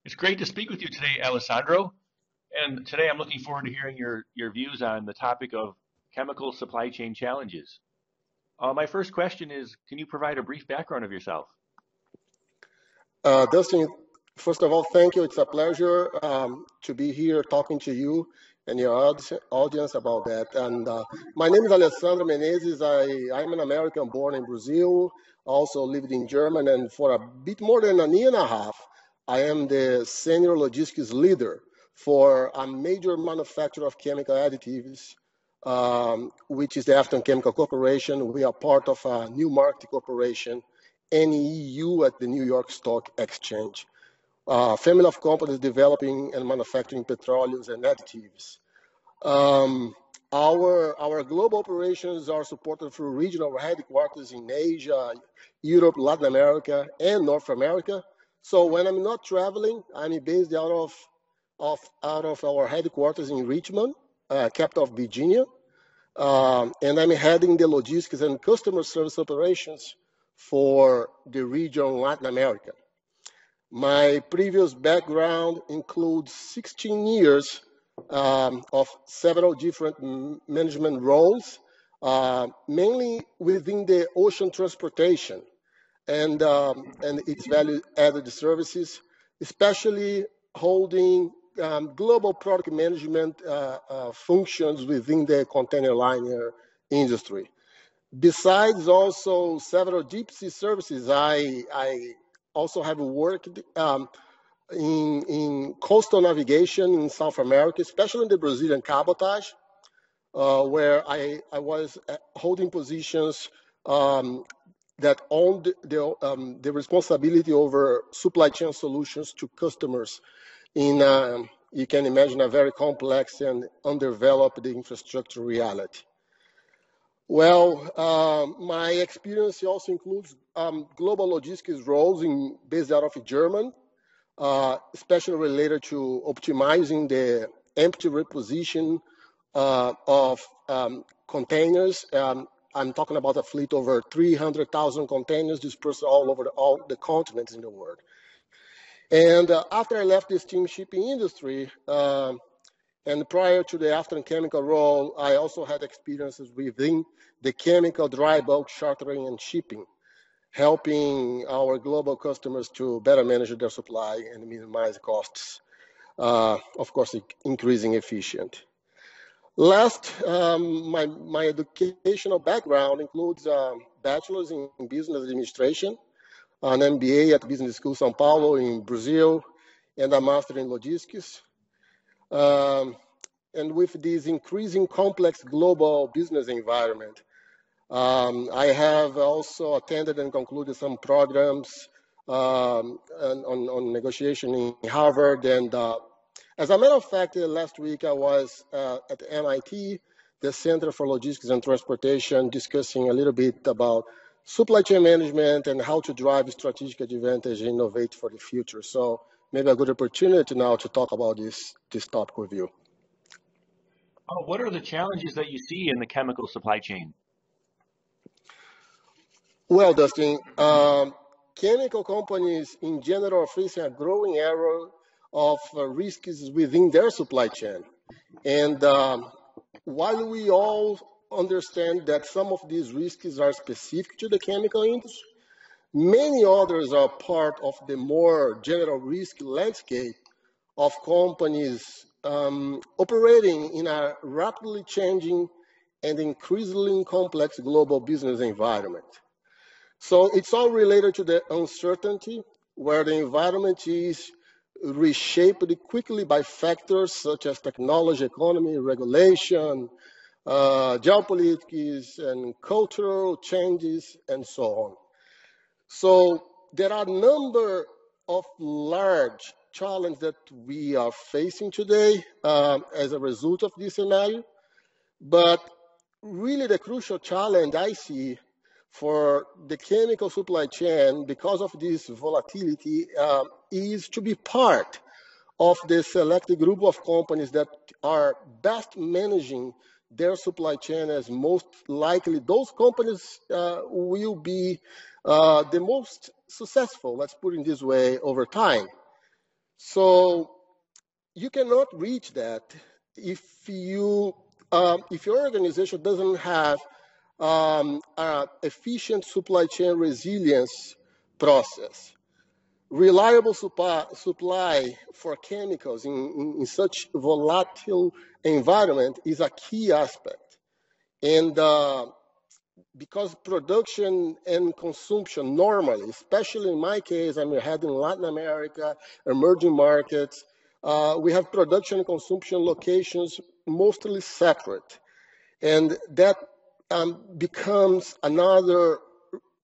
It's great to speak with you today, Alessandro. And today I'm looking forward to hearing your views on the topic of chemical supply chain challenges. My first question is, can you provide a brief background of yourself? Dustin, first of all, thank you. It's a pleasure to be here talking to you and your audience about that. And my name is Alessandro Menezes. I'm an American born in Brazil, also lived in Germany, and for a bit more than a year and a half, I am the senior logistics leader for a major manufacturer of chemical additives, which is the Afton Chemical Corporation. We are part of a NewMarket Corporation, NEU at the New York Stock Exchange. Family of companies developing and manufacturing petroleums and additives. Our global operations are supported through regional headquarters in Asia, Europe, Latin America, and North America. So when I'm not traveling, I'm based out of our headquarters in Richmond, capital of Virginia, and I'm heading the logistics and customer service operations for the region Latin America. My previous background includes 16 years of several different management roles, mainly within the ocean transportation and its value-added services, especially holding global product management functions within the container liner industry. Besides also several deep sea services, I also have worked in coastal navigation in South America, especially in the Brazilian cabotage, where I was holding positions that owned the responsibility over supply chain solutions to customers in, you can imagine, a very complex and undeveloped infrastructure reality. Well, my experience also includes global logistics roles based out of Germany, especially related to optimizing the empty reposition of containers. I'm talking about a fleet over 300,000 containers dispersed all over all the continents in the world. And after I left the steamshipping industry, and prior to the Afton Chemical role, I also had experiences within the chemical dry bulk chartering and shipping, helping our global customers to better manage their supply and minimize costs, of course, increasing efficient. Last, my educational background includes a bachelor's in business administration, an MBA at Business School São Paulo in Brazil, and a master in logistics. And with this increasing complex global business environment, I have also attended and concluded some programs on negotiation in Harvard. And as a matter of fact, last week I was at MIT, the Center for Logistics and Transportation, discussing a little bit about supply chain management and how to drive strategic advantage and innovate for the future. So maybe a good opportunity now to talk about this topic with you. What are the challenges that you see in the chemical supply chain? Well, Dustin, chemical companies in general are facing a growing area of risks within their supply chain. And while we all understand that some of these risks are specific to the chemical industry, many others are part of the more general risk landscape of companies operating in a rapidly changing and increasingly complex global business environment. So it's all related to the uncertainty where the environment is reshaped quickly by factors such as technology, economy, regulation, geopolitics, and cultural changes, and so on. So there are a number of large challenges that we are facing today as a result of this scenario. But really the crucial challenge I see for the chemical supply chain because of this volatility is to be part of the selected group of companies that are best managing their supply chain, as most likely those companies will be the most successful, let's put it this way, over time. So you cannot reach that if if your organization doesn't have efficient supply chain resilience process. Reliable supply for chemicals in such volatile environment is a key aspect. And because production and consumption normally, especially in my case, I'm heading Latin America, emerging markets, we have production and consumption locations mostly separate. And that becomes another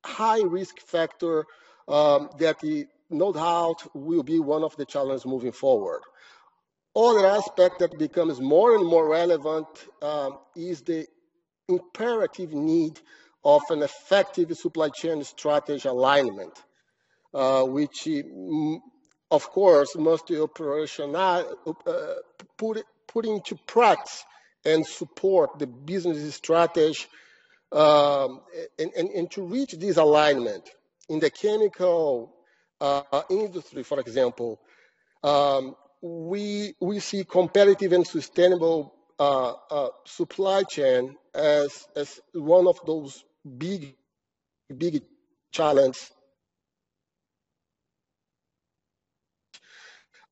high risk factor that no doubt will be one of the challenges moving forward. Other aspect that becomes more and more relevant is the imperative need of an effective supply chain strategy alignment, which, of course, must be put into practice and support the business strategy and to reach this alignment in the chemical industry, for example, we see competitive and sustainable supply chain as one of those big challenges.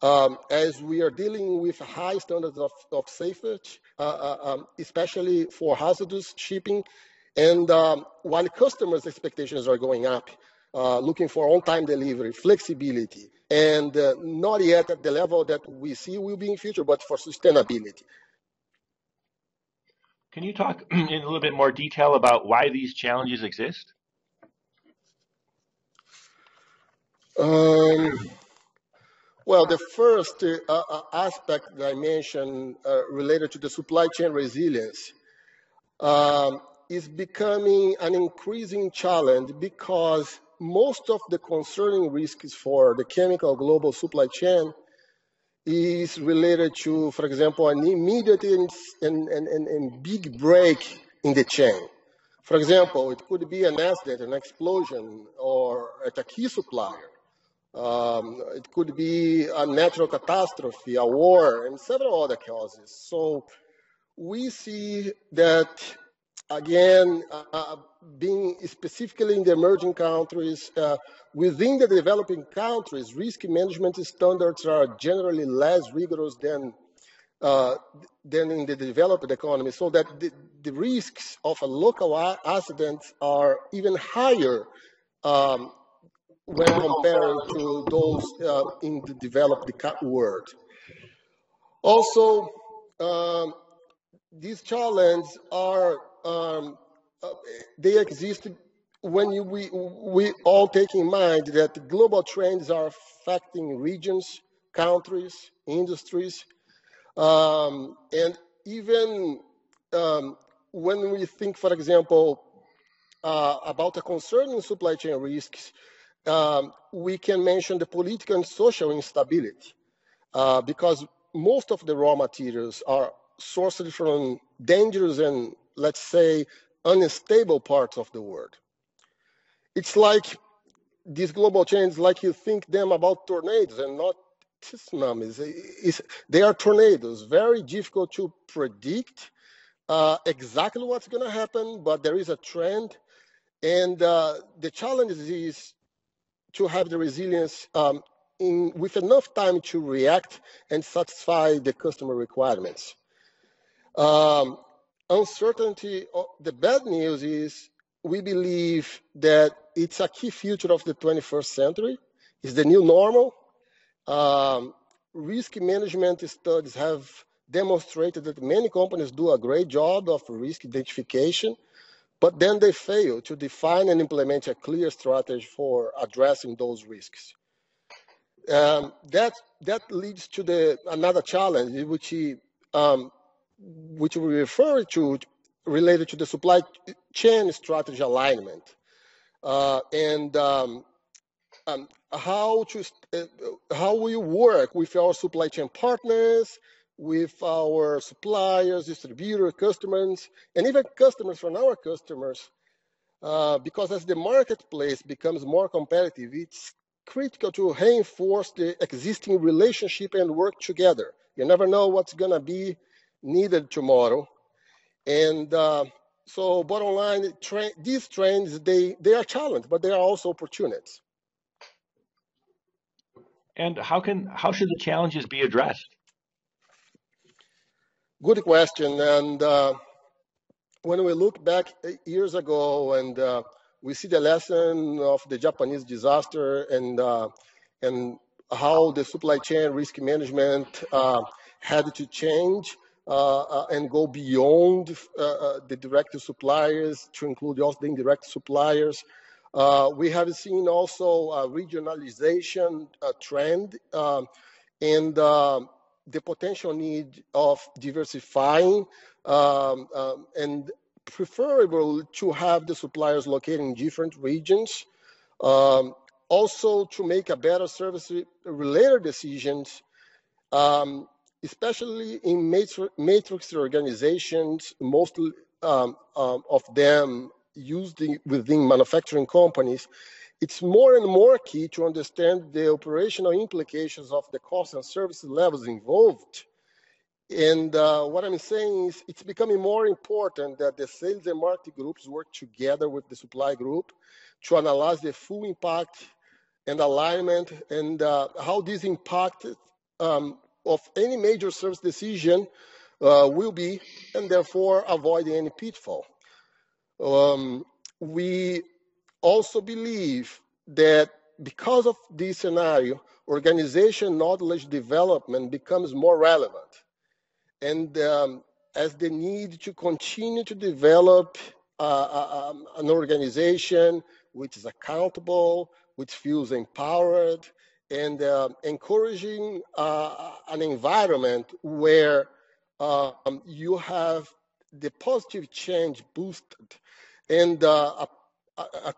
As we are dealing with high standards of safety, especially for hazardous shipping, and while customers' expectations are going up, looking for on-time delivery, flexibility, and not yet at the level that we see will be in future, but for sustainability. Can you talk in a little bit more detail about why these challenges exist? Well, the first aspect that I mentioned related to the supply chain resilience is becoming an increasing challenge because most of the concerning risks for the chemical global supply chain is related to, for example, an immediate and big break in the chain. For example, it could be an accident, an explosion, or at a key supplier. It could be a natural catastrophe, a war, and several other causes. So we see that, again, being specifically in the emerging countries, within the developing countries, risk management standards are generally less rigorous than in the developed economy, so that the risks of a local accident are even higher when comparing to those in the developed world. Also, these challenges are they exist when we all take in mind that global trends are affecting regions, countries, industries, and even when we think, for example, about the concerning supply chain risks, we can mention the political and social instability, because most of the raw materials are sourced from dangerous and, let's say, unstable parts of the world. It's like these global chains, like you think them about tornadoes and not tsunamis. They are tornadoes, very difficult to predict exactly what's going to happen, but there is a trend. And the challenge is to have the resilience with enough time to react and satisfy the customer requirements. Uncertainty, the bad news is we believe that it's a key feature of the 21st century. It's the new normal. Risk management studies have demonstrated that many companies do a great job of risk identification, but then they fail to define and implement a clear strategy for addressing those risks. That leads to another challenge, which we refer to related to the supply chain strategy alignment, and how we work with our supply chain partners, with our suppliers, distributors, customers, and even customers from our customers, because as the marketplace becomes more competitive, it's critical to reinforce the existing relationship and work together. You never know what's going to be needed tomorrow. And so bottom line, these trends, they are challenges, but they are also opportunities. And how should the challenges be addressed? Good question. And when we look back years ago and we see the lesson of the Japanese disaster and how the supply chain risk management had to change and go beyond the direct suppliers to include also the indirect suppliers. We have seen also a regionalization trend and the potential need of diversifying and preferable to have the suppliers located in different regions. Also to make a better service-related decisions, especially in matrix organizations, most of them used within manufacturing companies. It's more and more key to understand the operational implications of the cost and service levels involved. And what I'm saying is it's becoming more important that the sales and marketing groups work together with the supply group to analyze the full impact and alignment and how this impact of any major service decision will be, and therefore avoiding any pitfall. We also believe that because of this scenario, organization knowledge development becomes more relevant. And as the need to continue to develop an organization which is accountable, which feels empowered, and encouraging an environment where you have the positive change boosted and a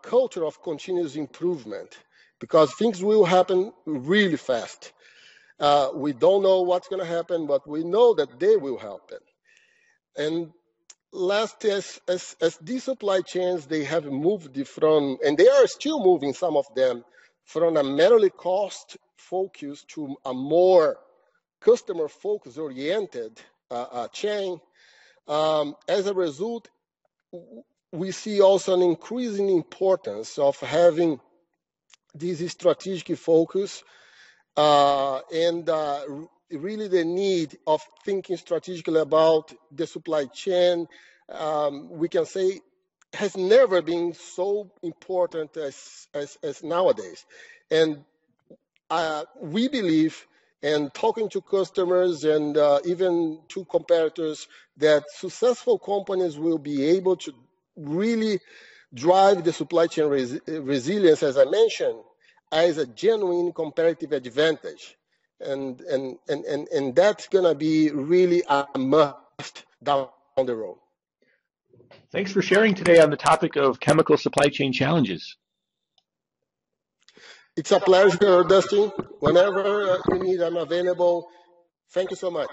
culture of continuous improvement, because things will happen really fast. We don't know what's going to happen, but we know that they will happen. And last, as these supply chains, they have moved from, and they are still moving, some of them, from a merely cost focus to a more customer focus oriented chain. As a result, we see also an increasing importance of having this strategic focus and really the need of thinking strategically about the supply chain. We can say has never been so important as nowadays. And we believe, and talking to customers and even to competitors, that successful companies will be able to really drive the supply chain resilience, as I mentioned, as a genuine competitive advantage. And that's going to be really a must down the road. Thanks for sharing today on the topic of chemical supply chain challenges. It's a pleasure, Dustin. Whenever you need, I'm available. Thank you so much.